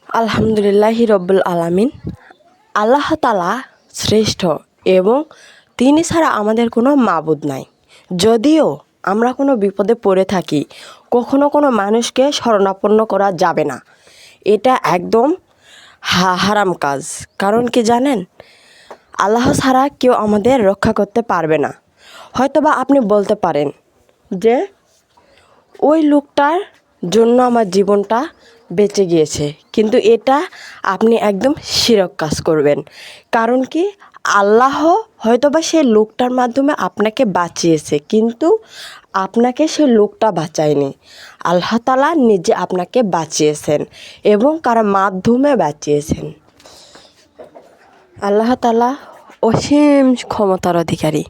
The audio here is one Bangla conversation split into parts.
আলহামদুলিল্লাহি রব্বুল আলামিন। আল্লাহ তাআলা শ্রেষ্ঠ এবং তিনি ছাড়া আমাদের কোনো মাবুদ নাই। যদিও আমরা কোনো বিপদে পড়ে থাকি, কখনো কোনো মানুষকে শরণাপন্ন করা যাবে না। এটা একদম হারাম কাজ। কারণ কি জানেন? আল্লাহ ছাড়া কেউ আমাদের রক্ষা করতে পারবে না। হয়তোবা আপনি বলতে পারেন যে ওই লোকটার জন্য আমার জীবনটা বেঁচে গিয়েছে, কিন্তু এটা আপনি একদম শিরক কাজ করবেন। কারণ কি, আল্লাহ হয়তোবা সেই লোকটার মাধ্যমে আপনাকে বাঁচিয়েছে, কিন্তু আপনাকে সেই লোকটা বাঁচায়নি। আল্লাহ তাআলা নিজে আপনাকে বাঁচিয়েছেন এবং কার মাধ্যমে বাঁচিয়েছেন। আল্লাহ তাআলা অসীম ক্ষমতার অধিকারী।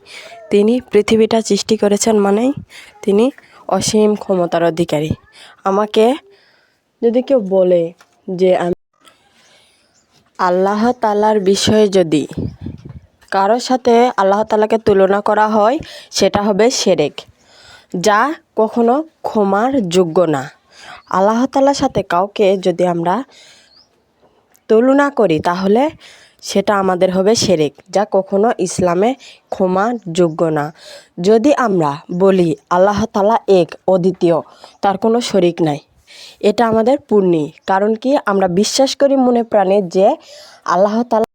তিনি পৃথিবীটা সৃষ্টি করেছেন মানেই তিনি অসীম ক্ষমতার অধিকারী। আমাকে যদি কেউ বলে যে আমি আল্লাহ তাআলার বিষয়ে যদি কারোর সাথে আল্লাহ তাআলাকে তুলনা করা হয়, সেটা হবে শিরক, যা কখনো ক্ষমার যোগ্য না। আল্লাহ তাআলার সাথে কাউকে যদি আমরা তুলনা করি তাহলে সেটা আমাদের হবে শিরক, যা কখনো ইসলামে ক্ষমার যোগ্য না। যদি আমরা বলি আল্লাহ তাআলা এক, অদ্বিতীয়, তার কোনো শরিক নাই, এটা আমাদের পূর্ণি। কারণ কি, আমরা বিশ্বাস করি মনে প্রাণে যে আল্লাহ তাআলা